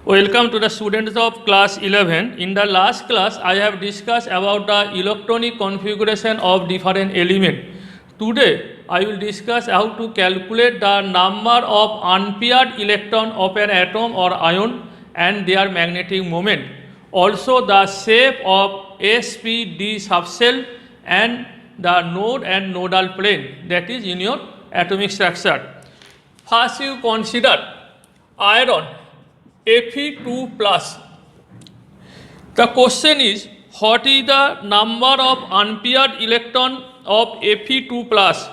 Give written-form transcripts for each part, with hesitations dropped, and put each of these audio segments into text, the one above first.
Welcome to the students of class 11. In the last class, I have discussed about the electronic configuration of different element. Today, I will discuss how to calculate the number of unpaired electron of an atom or ion and their magnetic moment. Also, the shape of SPD subshell and the node and nodal plane, that is in your atomic structure. First, you consider iron Fe2 plus. The question is, what is the number of unpaired electron of Fe2 plus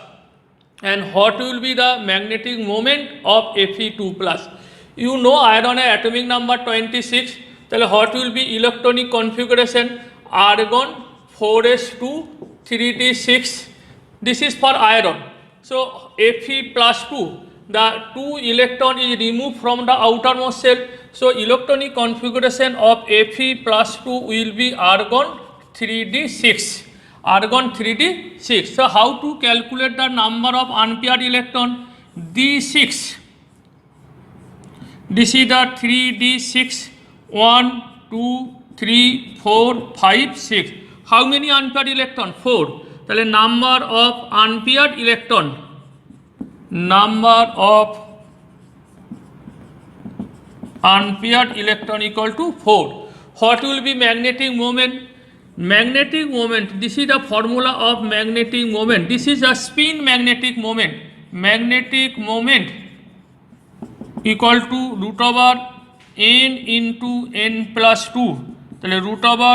and what will be the magnetic moment of Fe2 plus? You know iron atomic number 26, then what will be electronic configuration? Argon 4s2 3d6. This is for iron. So Fe plus 2, the 2 electron is removed from the outermost shell. So electronic configuration of Fe plus 2 will be argon 3d6. Argon 3d6. So how to calculate the number of unpaired electron? d6. This is the 3d6. 1, 2, 3, 4, 5, 6. How many unpaired electron? 4. The number of unpaired electron. Number of unpaired electron equal to 4. What will be magnetic moment? Magnetic moment, this is the formula of magnetic moment. This is a spin magnetic moment. Magnetic moment equal to root over n into n plus 2. তাহলে root over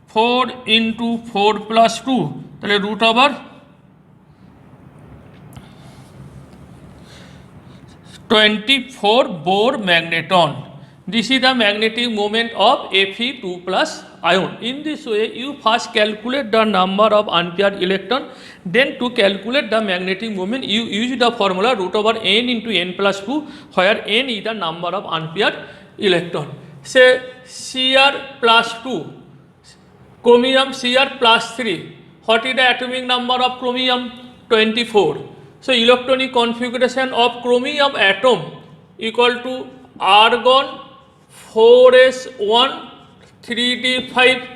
4 into 4 plus 2. তাহলে root over 24 Bohr magneton. This is the magnetic moment of Fe2 plus ion. In this way, you first calculate the number of unpaired electron. Then to calculate the magnetic moment, you use the formula root over n into n plus 2, where n is the number of unpaired electron. Say Cr plus 2, chromium Cr plus 3. What is the atomic number of chromium? 24. So electronic configuration of chromium atom equal to argon 4s1 3d5.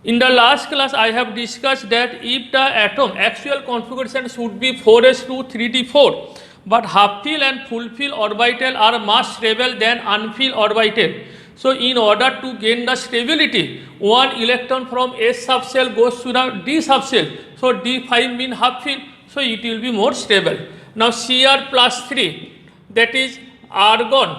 In the last class I have discussed that if the atom actual configuration should be 4s2 3d4, but half fill and full fill orbital are much stable than unfilled orbital. So in order to gain the stability, one electron from S subshell goes to the D subshell. So d5 mean half fill. So it will be more stable. Now Cr plus 3, that is argon,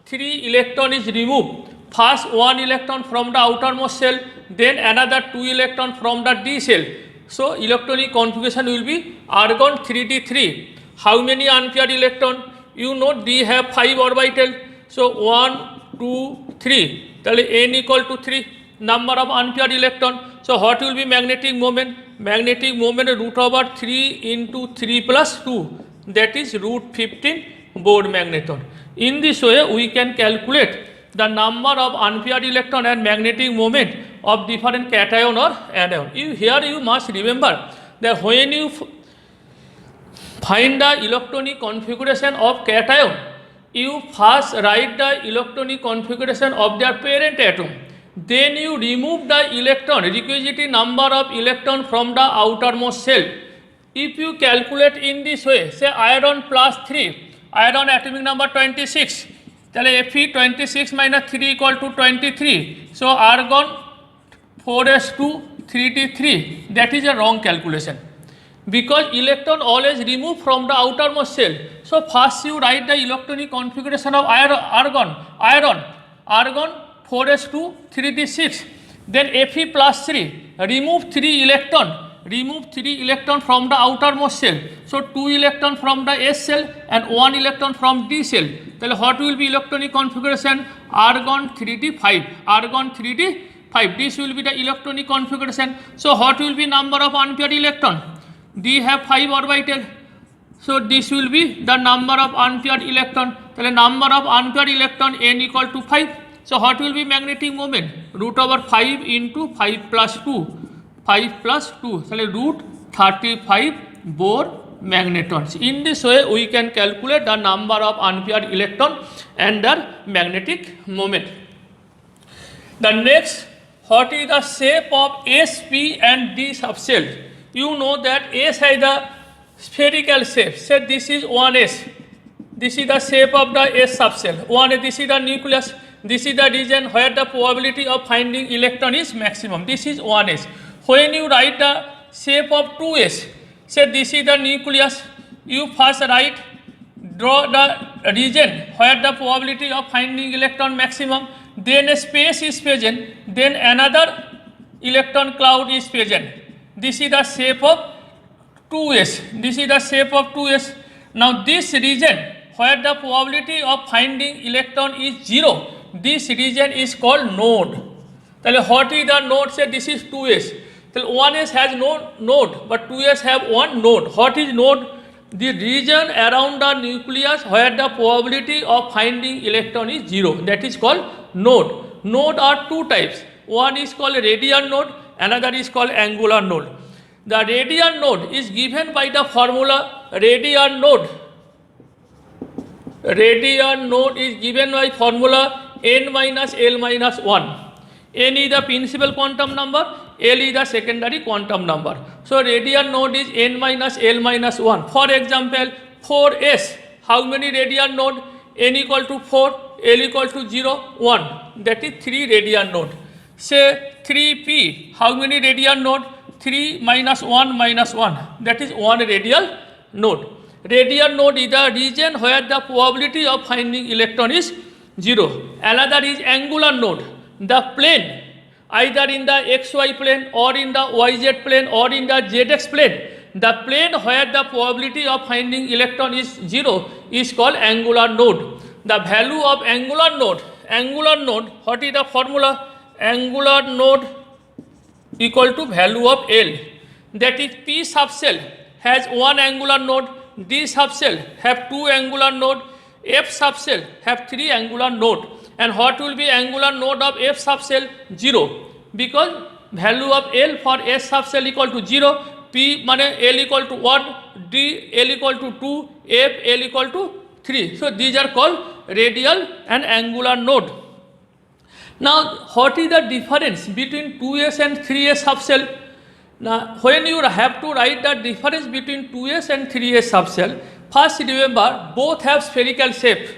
3 electron is removed. First 1 electron from the outermost shell, then another 2 electron from the D shell. So electronic configuration will be argon 3d3. How many unpaired electron? You know D have 5 orbital. So 1, 2, 3. That is n equal to 3 number of unpaired electron. So what will be magnetic moment? Magnetic moment root over 3 into 3 plus 2, that is root 15 Bohr magneton. In this way we can calculate the number of unpaired electron and magnetic moment of different cation or anion. Here you must remember that when you find the electronic configuration of cation, you first write the electronic configuration of their parent atom. Then you remove the electron, requisite number of electron from the outermost shell. If you calculate in this way, say iron plus 3, iron atomic number 26, then Fe 26 minus 3 equal to 23. So argon 4s2 3d3, that is a wrong calculation. Because electron always removed from the outermost shell. So first you write the electronic configuration of argon 4s2 3d6, then Fe plus 3, remove 3 electron from the outermost shell. So 2 electron from the S shell and 1 electron from D shell. Then what will be electronic configuration? Argon 3d5. Argon 3d5. This will be the electronic configuration. So what will be number of unpaired electron? D have 5 orbital. So this will be the number of unpaired electron. The number of unpaired electron n equal to 5. So what will be magnetic moment? Root over 5 into 5 plus 2. 5 plus 2. So root 35 Bohr magnetons. In this way we can calculate the number of unpaired electron and their magnetic moment. The next, what is the shape of S, P and D subshell? You know that S has the spherical shape. Say this is 1s. This is the shape of the S subshell. 1, this is the nucleus. This is the region where the probability of finding electron is maximum. This is 1s. When you write the shape of 2s, say this is the nucleus. You first draw the region where the probability of finding electron maximum. Then a space is present. Then another electron cloud is present. This is the shape of 2s. This is the shape of 2s. Now this region where the probability of finding electron is 0, this region is called node. Then what is the node? Say this is 2s. Then 1s has no node, but 2s have one node. What is node? The region around the nucleus where the probability of finding electron is 0. That is called node. Node are two types. One is called radial node, another is called angular node. The radial node is given by the formula radial node. Radial node is given by formula n minus L minus 1. N is the principal quantum number, L is the secondary quantum number. So radial node is n minus L minus 1. For example, 4s, how many radial node? N equal to 4, L equal to 0, 1. That is 3 radial node. Say 3p, how many radial node? 3 minus 1 minus 1. That is 1 radial node. Radial node is the region where the probability of finding electron is 0. Another is angular node. The plane, either in the xy plane or in the yz plane or in the zx plane, the plane where the probability of finding electron is 0 is called angular node. The value of angular node, what is the formula? Angular node equal to value of L. That is P subshell has one angular node, D subshell have two angular node, F subshell have three angular node. And what will be angular node of F subshell? 0. Because value of L for S subshell equal to 0, P mane L equal to 1, D L equal to 2, F L equal to 3. So these are called radial and angular node. Now what is the difference between 2s and 3s subshell? Now when you have to write the difference between 2s and 3s subshell, first remember both have spherical shape,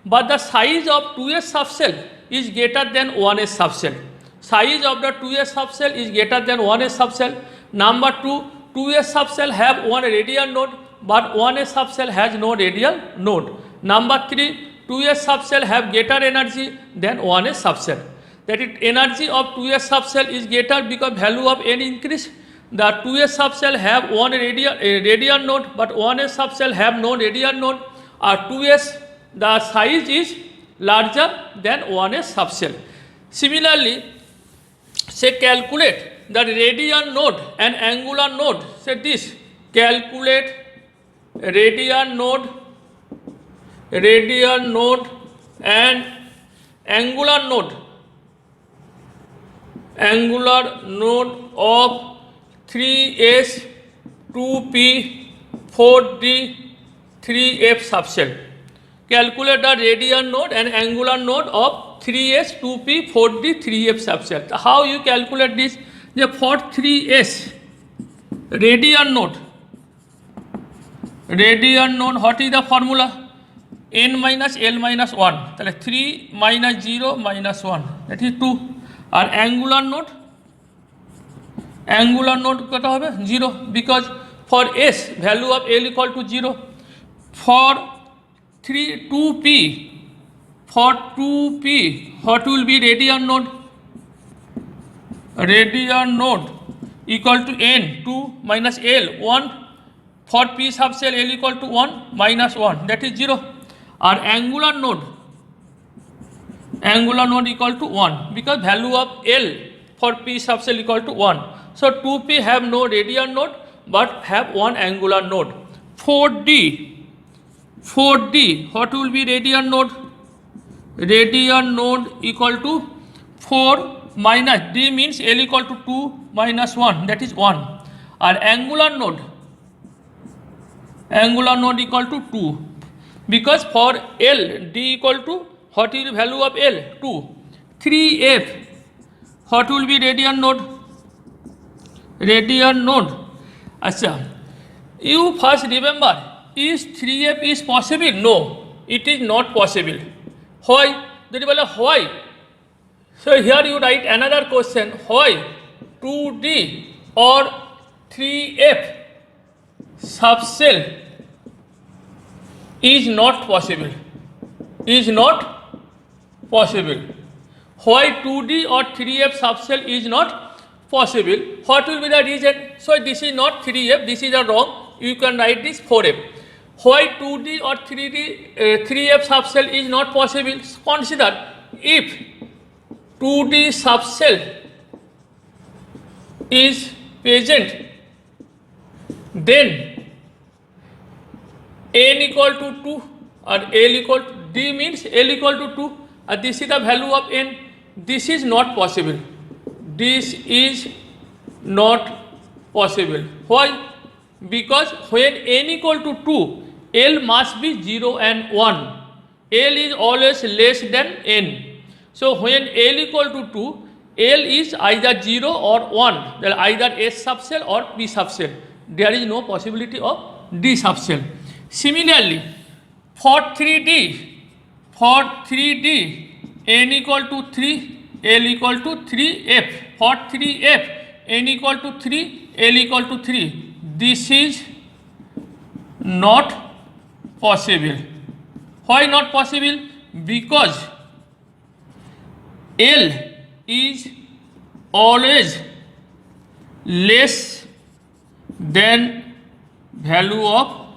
but the size of 2s subshell is greater than 1s subshell. Size of the 2s subshell is greater than 1s subshell. Number 2, 2s subshell have one radial node, but 1s subshell has no radial node. Number 3, 2s subshell have greater energy than 1s subshell. That is, energy of 2s subshell is greater because value of n increase. The 2s subshell have one radial node, but 1s subshell have no radial node. 2s, the size is larger than 1s subshell. Similarly, say calculate the radial node and angular node. Say this, calculate radial node and angular node of 3s, 2p, 4d, 3f subshell. Calculate the radial node and angular node of 3s, 2p, 4d, 3f subshell. How you calculate this? For 3s radial node, what is the formula? N minus L minus 1. 3 minus 0 minus 1. That is 2. And angular node কত হবে 0, because for s value of L equal to 0. For 2p, what will be radial node? Radial node equal to n, 2 minus L, 1. For p subshell L equal to 1 minus 1, that is 0. Or angular node equal to 1, because value of L for p subshell equal to 1. So 2p have no radial node but have one angular node. 4d, what will be radial node? Radial node equal to 4 minus d means L equal to 2 minus 1, that is 1. Or angular node angular node equal to 2, because for L D equal to, what is the value of L? 2. 3F, what will be radian node? Radian node. Acha, you first remember, is 3F is possible? No, it is not possible. Why? Why? So here you write another question, why 2D or 3F subcell is not possible? Is not possible. Why 2D or 3F subcell is not possible? What will be the reason? So this is not 3F, this is a wrong. You can write this 4F. Why 2D or 3F subcell is not possible? Consider, if 2D subcell is present, then n equal to 2 or L equal to D means L equal to 2, and this is the value of n. This is not possible. This is not possible. Why? Because when n equal to 2, L must be 0 and 1. L is always less than n. So when L equal to 2, L is either 0 or 1, then either S subcell or P subcell. There is no possibility of D subcell. Similarly, for 3D, n equal to 3, L equal to 3F. For 3F, n equal to 3, L equal to 3. This is not possible. Why not possible? Because L is always less than value of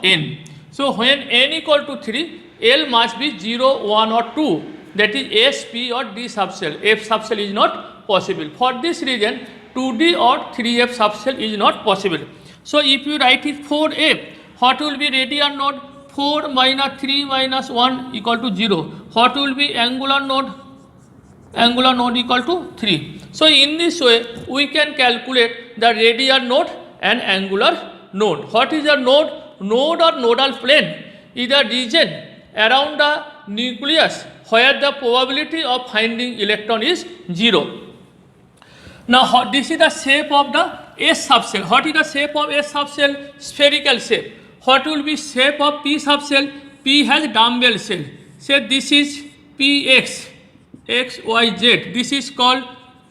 n. So when n equal to 3, L must be 0, 1 or 2. That is S, P or D subcell. F subcell is not possible. For this reason, 2D or 3F subcell is not possible. So if you write it 4F, what will be radian node? 4 minus 3 minus 1 equal to 0. What will be angular node? Angular node equal to 3. So in this way, we can calculate the radian node and angular node. What is a node? Node or nodal plane is a region around the nucleus where the probability of finding electron is 0. Now this is the shape of the S subcell. What is the shape of S subcell? Spherical shape. What will be shape of P subcell? P has dumbbell cell. Say this is Px, x, y, z. This is called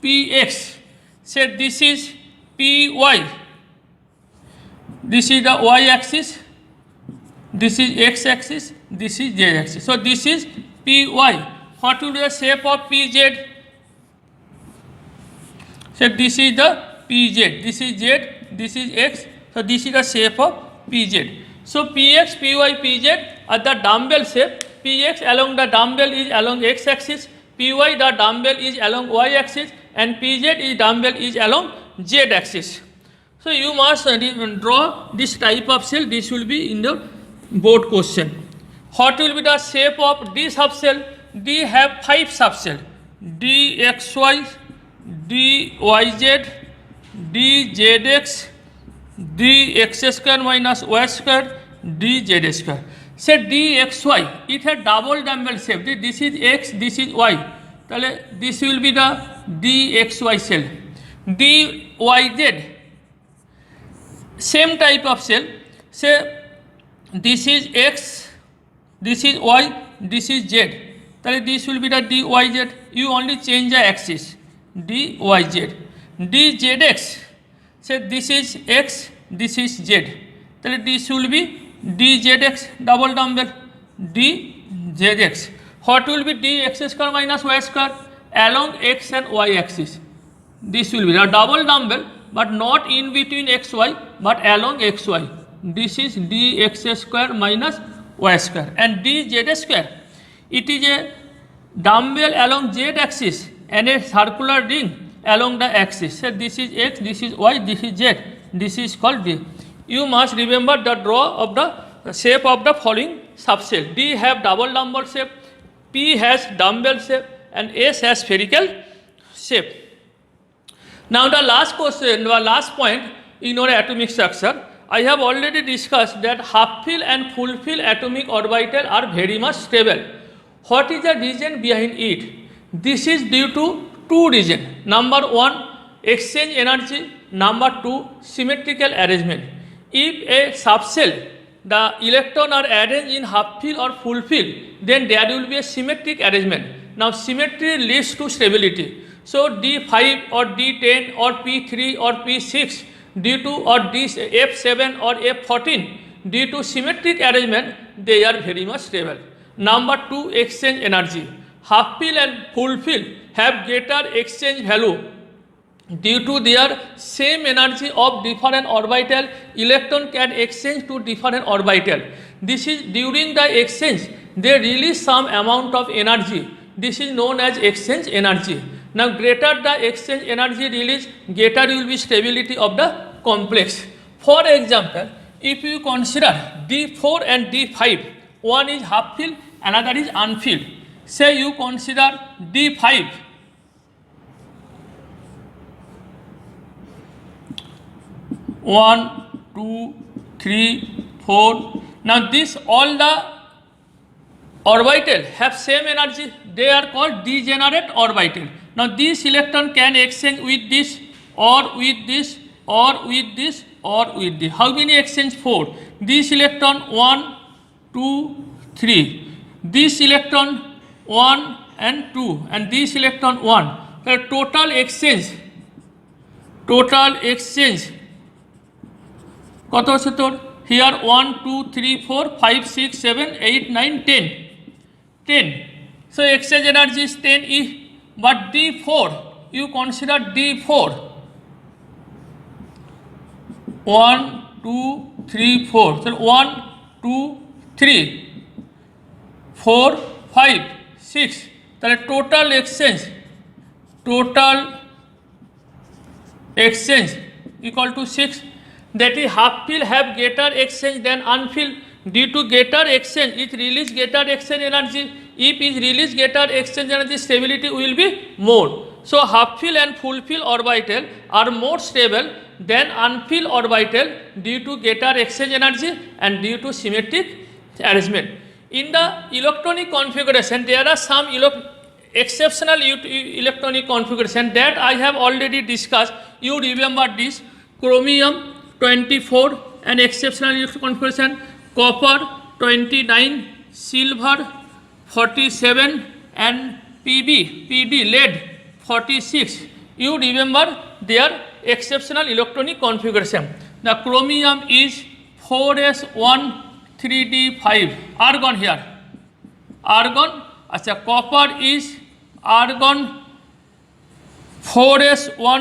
Px. Say this is Py. This is the y axis. This is x axis. This is z axis. So this is Py. What will be the shape of Pz? So this is the Pz. This is z. This is x. So this is the shape of Pz. So Px, Py, Pz are the dumbbell shape. Px along the dumbbell is along x axis. Py the dumbbell is along y axis, and Pz is dumbbell is along z axis. So you must draw this type of cell. This will be in the board question. What will be the shape of D subcell? D have 5 subcell: dxy, dyz, dzx, dx square minus y square, dz square. Say dxy, it has double dumbbell shape. This is x, this is y. This will be the dxy cell. Dyz, same type of cell. Say this is x, this is y, this is z. This will be the dyz. You only change the axis. dyz. dzx, say this is x, this is z. This will be dzx, double dumbbell, dzx. What will be dx square minus y square? Along x and y axis. This will be the double dumbbell, but not in between xy, but along xy. This is dx square minus y square. And dz square, it is a dumbbell along z axis and a circular ring along the axis. So this is x, this is y, this is z. This is called d. You must remember the draw of the shape of the following subcell. D have double dumbbell shape, P has dumbbell shape, and S has spherical shape. Now the last question, the last point, in our atomic structure. I have already discussed that half-fill and full-fill atomic orbital are very much stable. What is the reason behind it? This is due to two reasons. Number one, exchange energy. Number two, symmetrical arrangement. If a subshell, the electron are arranged in half-fill or full-fill, then there will be a symmetric arrangement. Now symmetry leads to stability. So D5 or D10 or P3 or P6 due to or F7 or F14 due to symmetric arrangement, they are very much stable. Number two, exchange energy. Half-fill and full-fill have greater exchange value due to their same energy of different orbital. Electron can exchange to different orbital. This is during the exchange they release some amount of energy. This is known as exchange energy. Now greater the exchange energy release, greater will be stability of the complex. For example, if you consider D4 and D5, one is half-filled, another is unfilled. Say you consider D5. One, two, three, four. Now this all the orbital have same energy. They are called degenerate orbital. Now this electron can exchange with this or with this or with this or with this. How many exchange? 4. This electron 1, 2, 3. This electron 1 and 2 and this electron 1. The total exchange কত হচ্ছে তোর? Here 1, 2, 3, 4, 5, 6, 7, 8, 9, 10. 10. So exchange energy is 10 E. But D4, you consider D4. 1, 2, 3, 4. So 1, 2, 3, 4, 5, 6. তাহলে total exchange equal to 6. That is half-fill have greater exchange than unfilled. Due to greater exchange, it release greater exchange energy. If it release greater exchange energy, stability will be more. So half-fill and full-fill orbital are more stable than unfilled orbital due to greater exchange energy and due to symmetric arrangement. In the electronic configuration, there are some exceptional electronic configuration that I have already discussed. You remember this: chromium 24 and exceptional configuration, copper 29, silver 47 and PD lead 46. You remember their exceptional electronic configuration. The chromium is 4s1 3d5 argon here. Argon, acha, copper is argon 4s1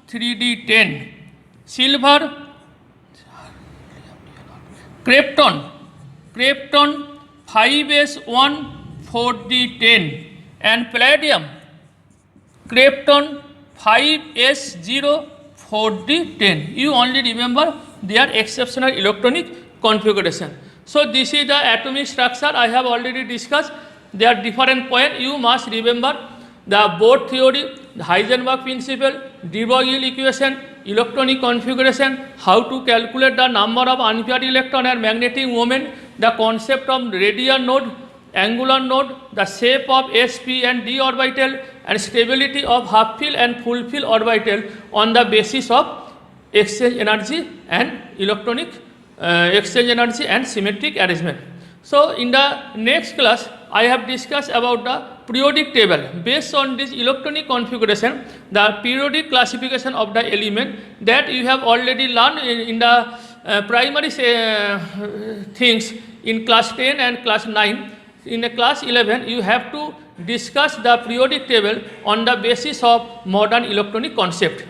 3d10. Silver krypton 5s1 4d10 and palladium krypton 5s0 4d10. You only remember their exceptional electronic configuration. So this is the atomic structure I have already discussed. There are different points you must remember: the Bohr theory, the Heisenberg principle, de Broglie equation, electronic configuration, how to calculate the number of unpaired electron and magnetic moment, the concept of radial node, angular node, the shape of sp and d orbital, and stability of half-fill and full-fill orbital on the basis of exchange energy and electronic exchange energy and symmetric arrangement. So in the next class I have discussed about the periodic table. Based on this electronic configuration, the periodic classification of the element that you have already learned in the primary things in class 10 and class 9. In the class 11 you have to discuss the periodic table on the basis of modern electronic concept.